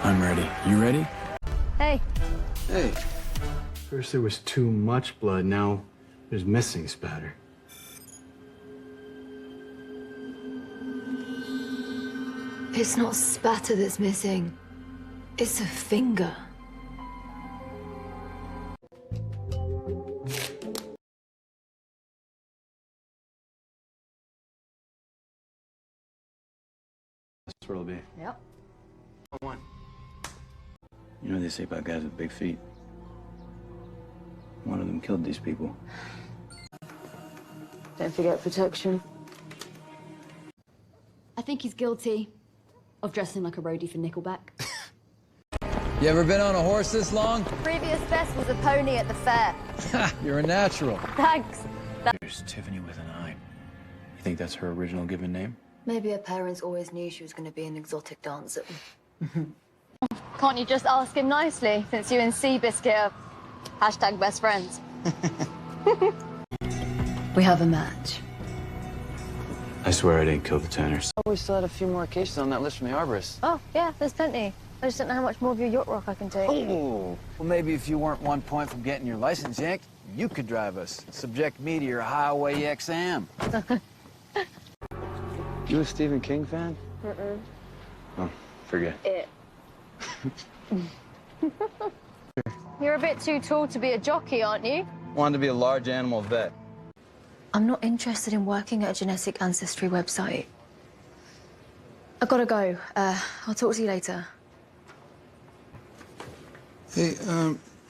I'm ready. You ready? Hey. Hey. First there was too much blood, now there's missing spatter. It's not spatter that's missing. It's a finger. That's where it'll be. Yep. One. You know what they say about guys with big feet? One of them killed these people. Don't forget protection. I think he's guilty of dressing like a roadie for Nickelback. You ever been on a horse this long? Previous best was a pony at the fair. You're a natural. Thanks. There's Tiffany with an I. You think that's her original given name? Maybe her parents always knew she was going to be an exotic dancer. Can't you just ask him nicely, since you and Seabiscuit are hashtag best friends? We have a match. I swear I didn't kill the Tanners. Oh, we still had a few more cases on that list from the arborist. Oh, yeah, there's plenty. I just don't know how much more of your yacht rock I can take. Oh, well, maybe if you weren't 1 point from getting your license yanked, you could drive us. Subject me to your highway exam. You a Stephen King fan? Mm-mm. Oh, forget. It. You're a bit too tall to be a jockey, aren't you? Wanted to be a large animal vet. I'm not interested in working at a genetic ancestry website. I gotta go. I'll talk to you later. Hey,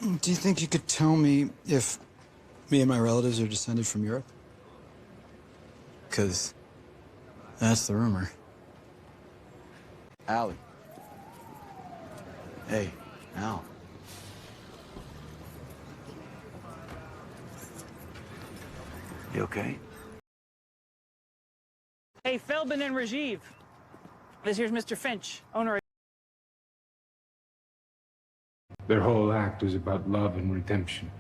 do you think you could tell me if me and my relatives are descended from Europe? Because that's the rumor. Allie. Hey, Al. You okay? Hey, Philbin and Rajiv. This here's Mr. Finch, owner. Their whole act was about love and redemption.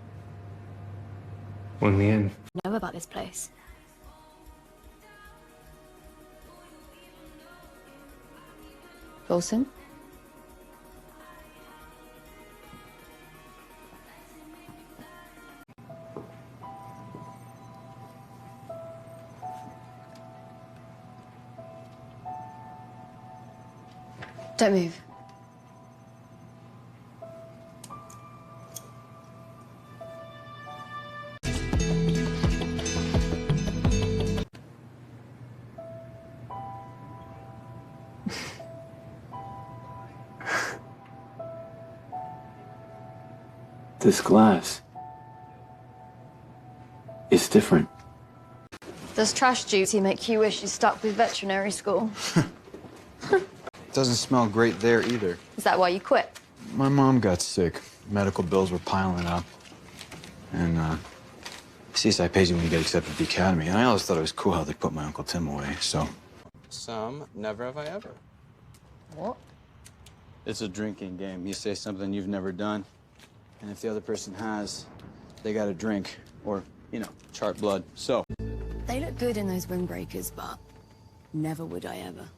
Well, in the end, I know about this place. Folsom? Don't move. This glass is different. Does trash duty make you wish you stuck with veterinary school? Doesn't smell great there either. Is that why you quit? My mom got sick. Medical bills were piling up. And, CSI pays you when you get accepted to the academy. And I always thought it was cool how they put my Uncle Tim away, so. Some never have I ever. What? It's a drinking game. You say something you've never done, and if the other person has, they gotta drink or, you know, chart blood. So. They look good in those windbreakers, but never would I ever.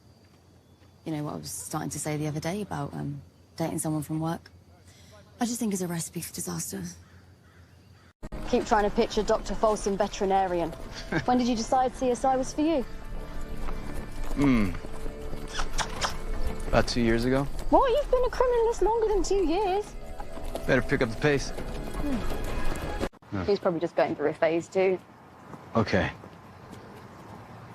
You know what I was starting to say the other day about dating someone from work? I just think it's a recipe for disaster. Keep trying to picture Dr. Folsom veterinarian. When did you decide CSI was for you? About 2 years ago. What? You've been a criminalist longer than 2 years. Better pick up the pace. He's probably just going through a phase too. Okay.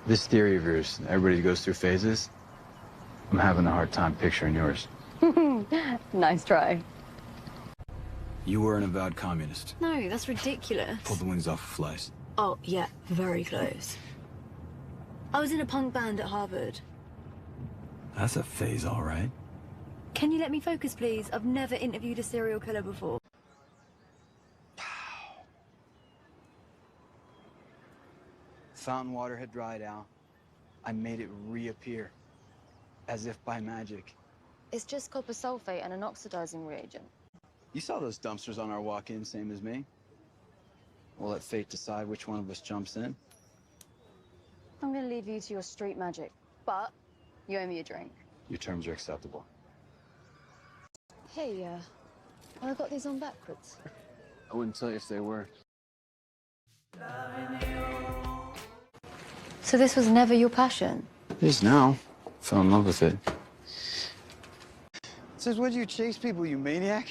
This theory of yours, everybody goes through phases. I'm having a hard time picturing yours. Nice try. You were an avowed communist. No, that's ridiculous. Pulled the wings off of flies. Oh, yeah, very close. I was in a punk band at Harvard. That's a phase, all right. Can you let me focus, please? I've never interviewed a serial killer before. Fountain water had dried out. I made it reappear, as if by magic. It's just copper sulfate and an oxidizing reagent. You saw those dumpsters on our walk-in, same as me. We'll let fate decide which one of us jumps in. I'm gonna leave you to your street magic, but you owe me a drink. Your terms are acceptable. Hey, I got these on backwards. I wouldn't tell you if they were. So this was never your passion? It is now. Fell in love with it. Says, why do you chase people, you maniac?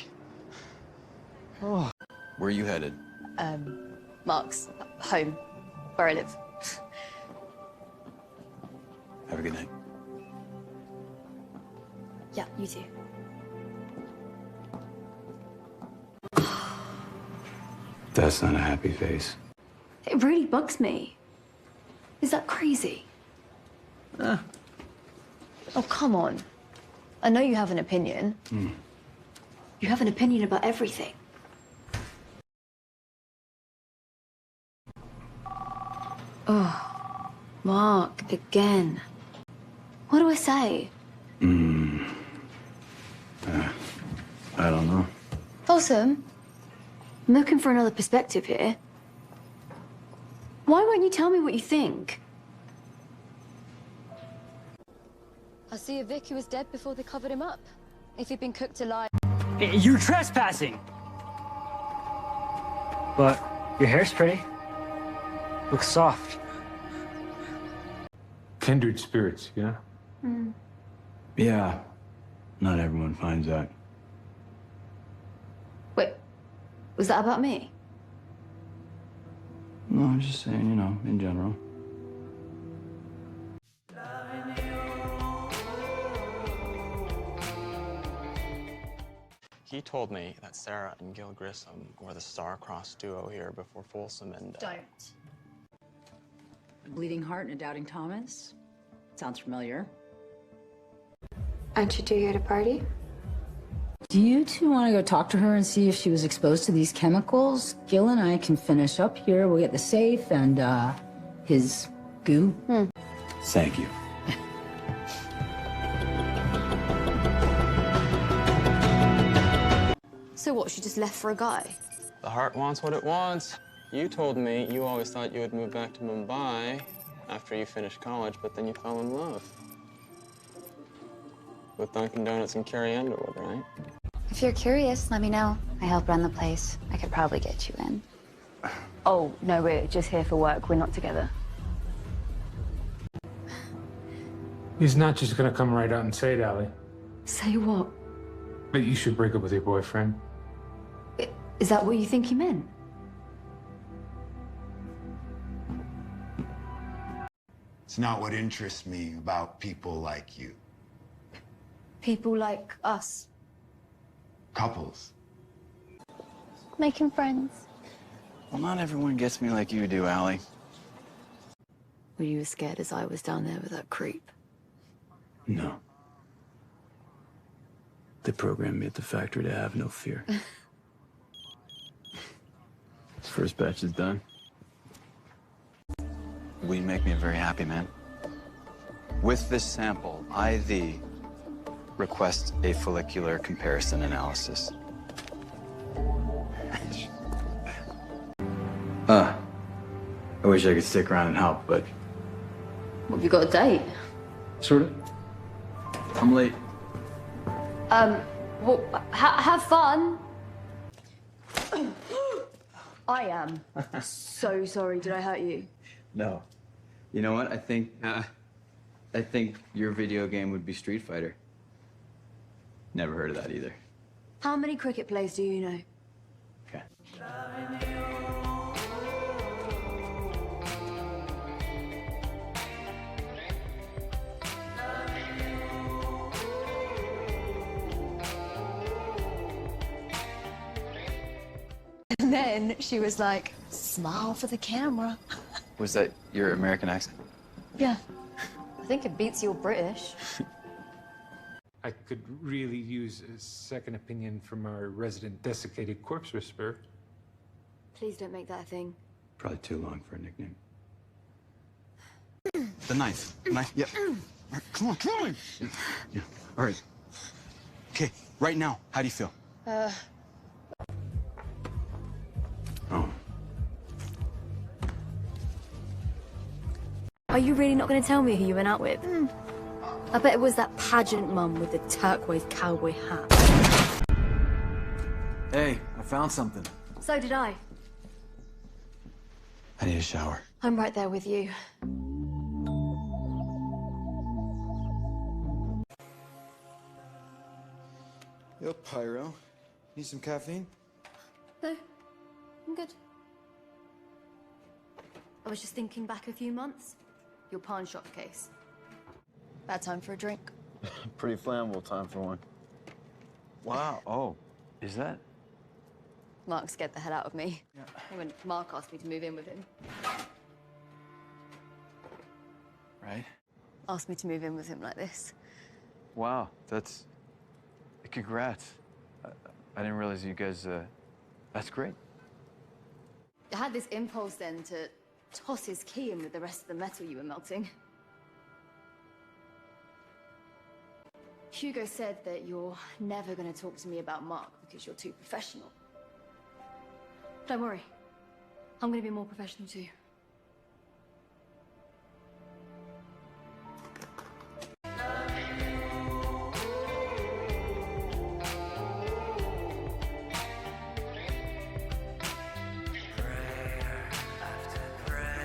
Oh. Where are you headed? Mark's home, where I live. Have a good night. Yeah, you too. That's not a happy face. It really bugs me. Is that crazy? Oh, come on. I know you have an opinion. You have an opinion about everything. Oh, Mark, again. What do I say? I don't know. Folsom, I'm looking for another perspective here. Why won't you tell me what you think? I see a Vic who was dead before they covered him up. If he'd been cooked alive... You're trespassing! But your hair's pretty. Looks soft. Kindred spirits, yeah? Yeah. Not everyone finds that. Wait, was that about me? No, I'm just saying, you know, in general. He told me that Sarah and Gil Grissom were the star-crossed duo here before Folsom and... Don't. A bleeding heart and a doubting Thomas? Sounds familiar. Aren't you two here to party? Do you two want to go talk to her and see if she was exposed to these chemicals? Gil and I can finish up here. We'll get the safe and, his goo. Thank you. So what, she just left for a guy? The heart wants what it wants. You told me you always thought you would move back to Mumbai after you finished college, but then you fell in love. With Dunkin' Donuts and Carrie Underwood, right? If you're curious, let me know. I help run the place. I could probably get you in. Oh, no, we're just here for work. We're not together. He's not just gonna come right out and say it, Allie. Say what? That you should break up with your boyfriend. Is that what you think he meant? It's not what interests me about people like you. People like us. Couples. Making friends. Well, not everyone gets me like you do, Allie. Were you as scared as I was down there with that creep? No. They programmed me at the factory to have no fear. First batch is done. We make me a very happy man. With this sample, I, thee, request a follicular comparison analysis. I wish I could stick around and help, but... What, have you got a date? Sort of. I'm late. Well, have fun. I am so sorry. Did I hurt you? No. You know what? I think your video game would be Street Fighter. Never heard of that either. How many cricket players do you know? Okay. And then she was like, smile for the camera. Was that your American accent? Yeah. I think it beats your British. I could really use a second opinion from our resident desiccated corpse whisperer. Please don't make that a thing. Probably too long for a nickname. The knife. Knife. Yep. All right, come on, come on. Yeah. All right. Okay, right now, how do you feel? Oh. Are you really not going to tell me who you went out with? I bet it was that pageant mum with the turquoise cowboy hat. Hey, I found something. So did I. I need a shower. I'm right there with you. Yo, Pyro. Need some caffeine? No, I'm good. I was just thinking back a few months. Your pawn shop case. Bad time for a drink. Pretty flammable time for one. Wow. Oh, is that? Mark scared the hell out of me. Yeah. When Mark asked me to move in with him. Right? Asked me to move in with him like this. Wow, that's... Congrats. I didn't realize you guys, that's great. I had this impulse then to toss his key in with the rest of the metal you were melting. Hugo said that you're never going to talk to me about Mark because you're too professional. Don't worry. I'm going to be more professional too.